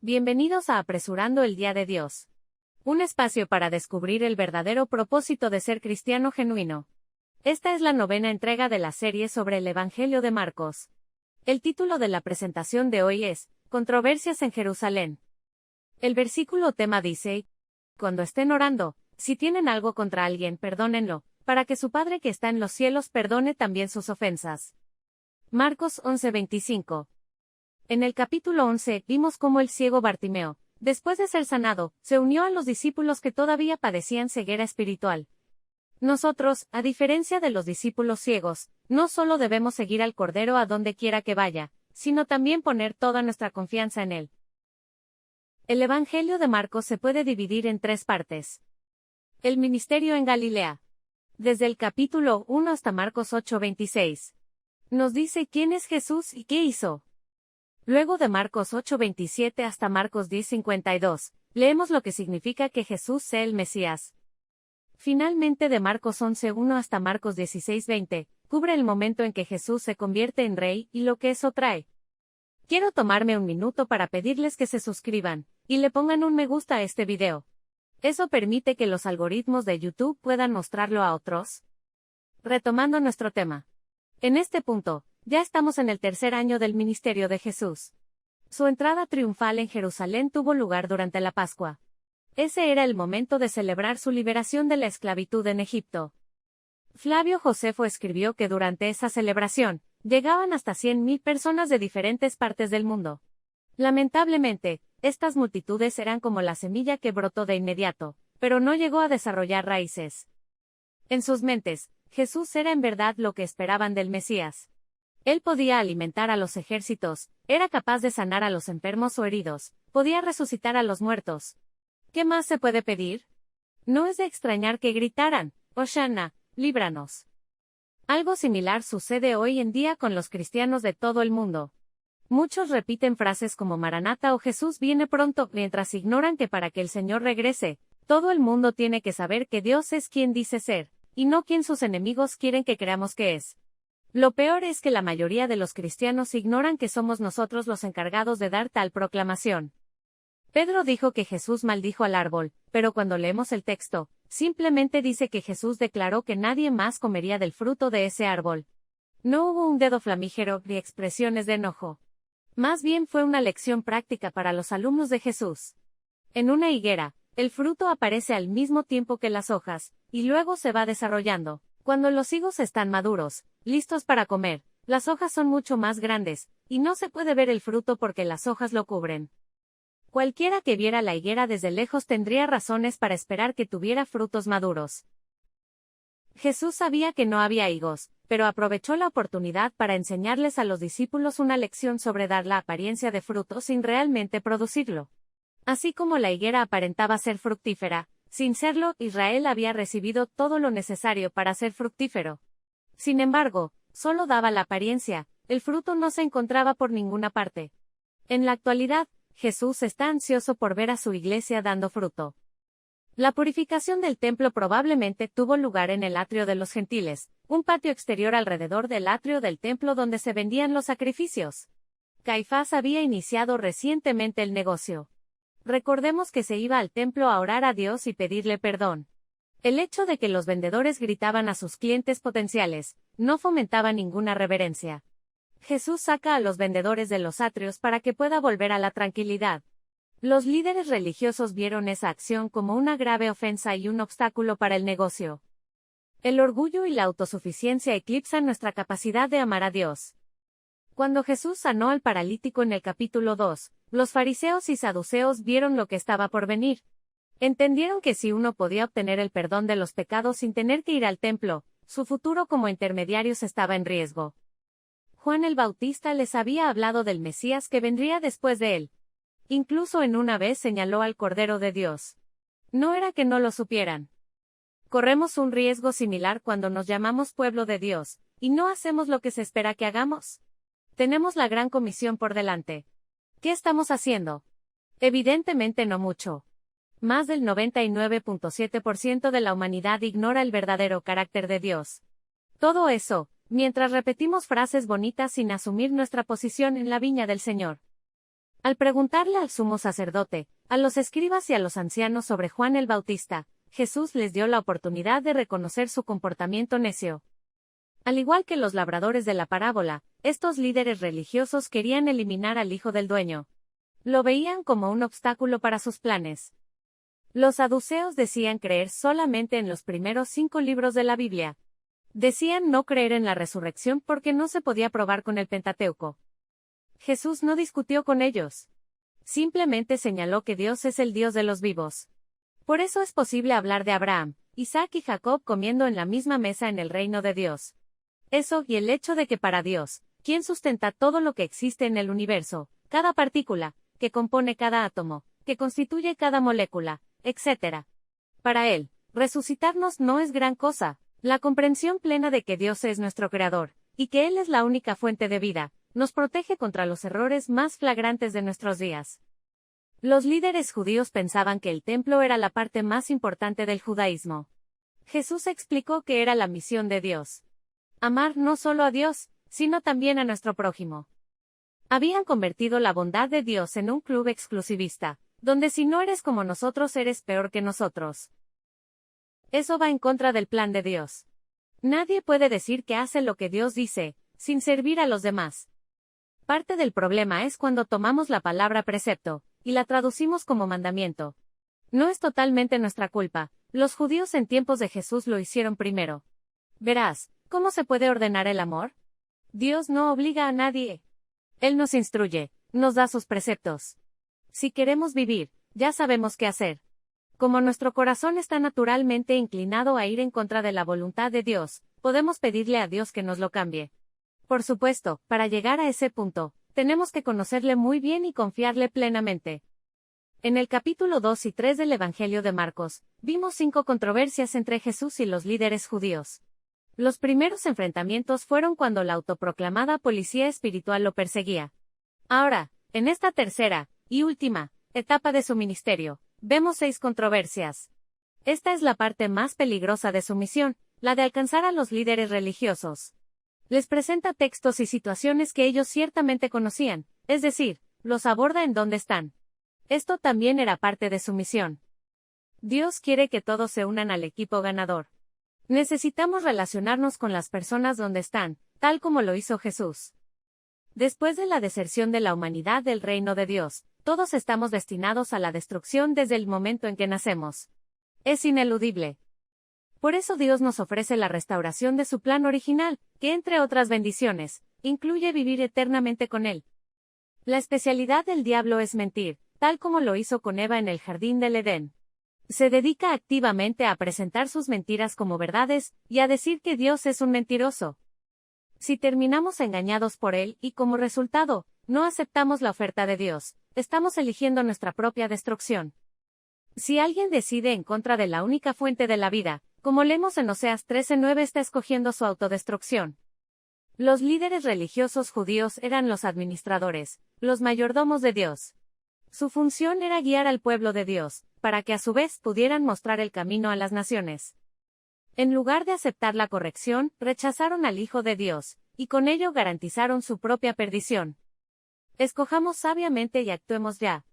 Bienvenidos a Apresurando el Día de Dios. Un espacio para descubrir el verdadero propósito de ser cristiano genuino. Esta es la 9ª entrega de la serie sobre el Evangelio de Marcos. El título de la presentación de hoy es, Controversias en Jerusalén. El versículo tema dice, cuando estén orando, si tienen algo contra alguien, perdónenlo, para que su Padre que está en los cielos perdone también sus ofensas. Marcos 11:25. En el capítulo 11 vimos cómo el ciego Bartimeo, después de ser sanado, se unió a los discípulos que todavía padecían ceguera espiritual. Nosotros, a diferencia de los discípulos ciegos, no solo debemos seguir al Cordero a donde quiera que vaya, sino también poner toda nuestra confianza en él. El Evangelio de Marcos se puede dividir en 3 partes. El ministerio en Galilea. Desde el capítulo 1 hasta Marcos 8:26. Nos dice quién es Jesús y qué hizo. Luego de Marcos 8:27 hasta Marcos 10:52, leemos lo que significa que Jesús sea el Mesías. Finalmente de Marcos 11:1 hasta Marcos 16:20, cubre el momento en que Jesús se convierte en rey y lo que eso trae. Quiero tomarme un minuto para pedirles que se suscriban, y le pongan un me gusta a este video. Eso permite que los algoritmos de YouTube puedan mostrarlo a otros. Retomando nuestro tema. En este punto, ya estamos en el 3er año del ministerio de Jesús. Su entrada triunfal en Jerusalén tuvo lugar durante la Pascua. Ese era el momento de celebrar su liberación de la esclavitud en Egipto. Flavio Josefo escribió que durante esa celebración, llegaban hasta 100,000 personas de diferentes partes del mundo. Lamentablemente, estas multitudes eran como la semilla que brotó de inmediato, pero no llegó a desarrollar raíces. En sus mentes, Jesús era en verdad lo que esperaban del Mesías. Él podía alimentar a los ejércitos, era capaz de sanar a los enfermos o heridos, podía resucitar a los muertos. ¿Qué más se puede pedir? No es de extrañar que gritaran, Hosana, líbranos. Algo similar sucede hoy en día con los cristianos de todo el mundo. Muchos repiten frases como Maranata o Jesús viene pronto, mientras ignoran que para que el Señor regrese, todo el mundo tiene que saber que Dios es quien dice ser, y no quien sus enemigos quieren que creamos que es. Lo peor es que la mayoría de los cristianos ignoran que somos nosotros los encargados de dar tal proclamación. Pedro dijo que Jesús maldijo al árbol, pero cuando leemos el texto, simplemente dice que Jesús declaró que nadie más comería del fruto de ese árbol. No hubo un dedo flamígero ni expresiones de enojo. Más bien fue una lección práctica para los alumnos de Jesús. En una higuera, el fruto aparece al mismo tiempo que las hojas, y luego se va desarrollando. Cuando los higos están maduros, listos para comer, las hojas son mucho más grandes, y no se puede ver el fruto porque las hojas lo cubren. Cualquiera que viera la higuera desde lejos tendría razones para esperar que tuviera frutos maduros. Jesús sabía que no había higos, pero aprovechó la oportunidad para enseñarles a los discípulos una lección sobre dar la apariencia de fruto sin realmente producirlo. Así como la higuera aparentaba ser fructífera, sin serlo, Israel había recibido todo lo necesario para ser fructífero. Sin embargo, solo daba la apariencia, el fruto no se encontraba por ninguna parte. En la actualidad, Jesús está ansioso por ver a su iglesia dando fruto. La purificación del templo probablemente tuvo lugar en el atrio de los gentiles, un patio exterior alrededor del atrio del templo donde se vendían los sacrificios. Caifás había iniciado recientemente el negocio. Recordemos que se iba al templo a orar a Dios y pedirle perdón. El hecho de que los vendedores gritaban a sus clientes potenciales, no fomentaba ninguna reverencia. Jesús saca a los vendedores de los atrios para que pueda volver a la tranquilidad. Los líderes religiosos vieron esa acción como una grave ofensa y un obstáculo para el negocio. El orgullo y la autosuficiencia eclipsan nuestra capacidad de amar a Dios. Cuando Jesús sanó al paralítico en el capítulo 2, los fariseos y saduceos vieron lo que estaba por venir. Entendieron que si uno podía obtener el perdón de los pecados sin tener que ir al templo, su futuro como intermediarios estaba en riesgo. Juan el Bautista les había hablado del Mesías que vendría después de él. Incluso en una vez señaló al Cordero de Dios. No era que no lo supieran. Corremos un riesgo similar cuando nos llamamos pueblo de Dios, y no hacemos lo que se espera que hagamos. Tenemos la gran comisión por delante. ¿Qué estamos haciendo? Evidentemente no mucho. Más del 99.7% de la humanidad ignora el verdadero carácter de Dios. Todo eso, mientras repetimos frases bonitas sin asumir nuestra posición en la viña del Señor. Al preguntarle al sumo sacerdote, a los escribas y a los ancianos sobre Juan el Bautista, Jesús les dio la oportunidad de reconocer su comportamiento necio. Al igual que los labradores de la parábola, estos líderes religiosos querían eliminar al hijo del dueño. Lo veían como un obstáculo para sus planes. Los saduceos decían creer solamente en los primeros 5 libros de la Biblia. Decían no creer en la resurrección porque no se podía probar con el Pentateuco. Jesús no discutió con ellos. Simplemente señaló que Dios es el Dios de los vivos. Por eso es posible hablar de Abraham, Isaac y Jacob comiendo en la misma mesa en el reino de Dios. Eso y el hecho de que para Dios, quien sustenta todo lo que existe en el universo, cada partícula, que compone cada átomo, que constituye cada molécula, etc. Para Él, resucitarnos no es gran cosa. La comprensión plena de que Dios es nuestro Creador, y que Él es la única fuente de vida, nos protege contra los errores más flagrantes de nuestros días. Los líderes judíos pensaban que el templo era la parte más importante del judaísmo. Jesús explicó que era la misión de Dios. Amar no solo a Dios, sino también a nuestro prójimo. Habían convertido la bondad de Dios en un club exclusivista, donde si no eres como nosotros eres peor que nosotros. Eso va en contra del plan de Dios. Nadie puede decir que hace lo que Dios dice, sin servir a los demás. Parte del problema es cuando tomamos la palabra precepto, y la traducimos como mandamiento. No es totalmente nuestra culpa, los judíos en tiempos de Jesús lo hicieron primero. Verás, ¿cómo se puede ordenar el amor? Dios no obliga a nadie. Él nos instruye, nos da sus preceptos. Si queremos vivir, ya sabemos qué hacer. Como nuestro corazón está naturalmente inclinado a ir en contra de la voluntad de Dios, podemos pedirle a Dios que nos lo cambie. Por supuesto, para llegar a ese punto, tenemos que conocerle muy bien y confiarle plenamente. En el capítulo 2 y 3 del Evangelio de Marcos, vimos 5 controversias entre Jesús y los líderes judíos. Los primeros enfrentamientos fueron cuando la autoproclamada policía espiritual lo perseguía. Ahora, en esta tercera, y última, etapa de su ministerio, vemos 6 controversias. Esta es la parte más peligrosa de su misión, la de alcanzar a los líderes religiosos. Les presenta textos y situaciones que ellos ciertamente conocían, es decir, los aborda en dónde están. Esto también era parte de su misión. Dios quiere que todos se unan al equipo ganador. Necesitamos relacionarnos con las personas donde están, tal como lo hizo Jesús. Después de la deserción de la humanidad del reino de Dios, todos estamos destinados a la destrucción desde el momento en que nacemos. Es ineludible. Por eso Dios nos ofrece la restauración de su plan original, que entre otras bendiciones, incluye vivir eternamente con Él. La especialidad del diablo es mentir, tal como lo hizo con Eva en el jardín del Edén. Se dedica activamente a presentar sus mentiras como verdades, y a decir que Dios es un mentiroso. Si terminamos engañados por Él, y como resultado, no aceptamos la oferta de Dios, estamos eligiendo nuestra propia destrucción. Si alguien decide en contra de la única fuente de la vida, como leemos en Oseas 13:9, está escogiendo su autodestrucción. Los líderes religiosos judíos eran los administradores, los mayordomos de Dios. Su función era guiar al pueblo de Dios, para que a su vez pudieran mostrar el camino a las naciones. En lugar de aceptar la corrección, rechazaron al Hijo de Dios, y con ello garantizaron su propia perdición. Escojamos sabiamente y actuemos ya.